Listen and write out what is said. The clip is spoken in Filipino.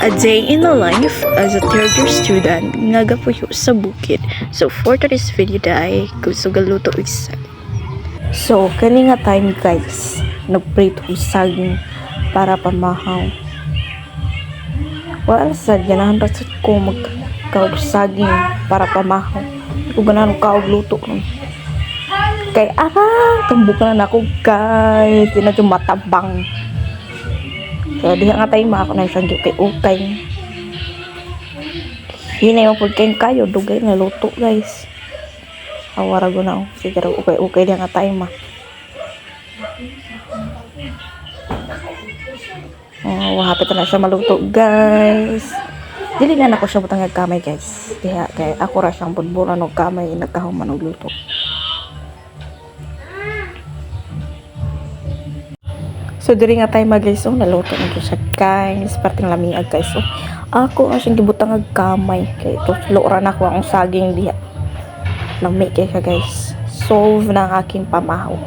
A day in the life as a third year student nga gapuyo sa bukid. So for today's video day, gusto galuto isa. So kani nga time guys, nagprito og saging para pamahaw. Wala sa ganahan ra sad ko magkaog saging para pamahaw. Ko ganahan kaog luto. Kay tumbukan na ako guys, tinadyo matabang. Kaya diha nga tayo mako na isang kay ukay. Hinay mo pud kayo dugay na luto guys. Awara go na siguro ukay diha nga tayo ma. Oh, hapit na siya maluto guys. Dili na nako siya butang kamay guys. Diha kay ako ra siyang budburan og kamay nagkahuman og luto. So diri nga tayo guys, naluto na siya guys, parting lamiag guys. Ako ang siyang gibutang ag kamay kay tuslo ra na ko ang saging diha. Lami kay ka guys. Solve na ang aking pamahaw.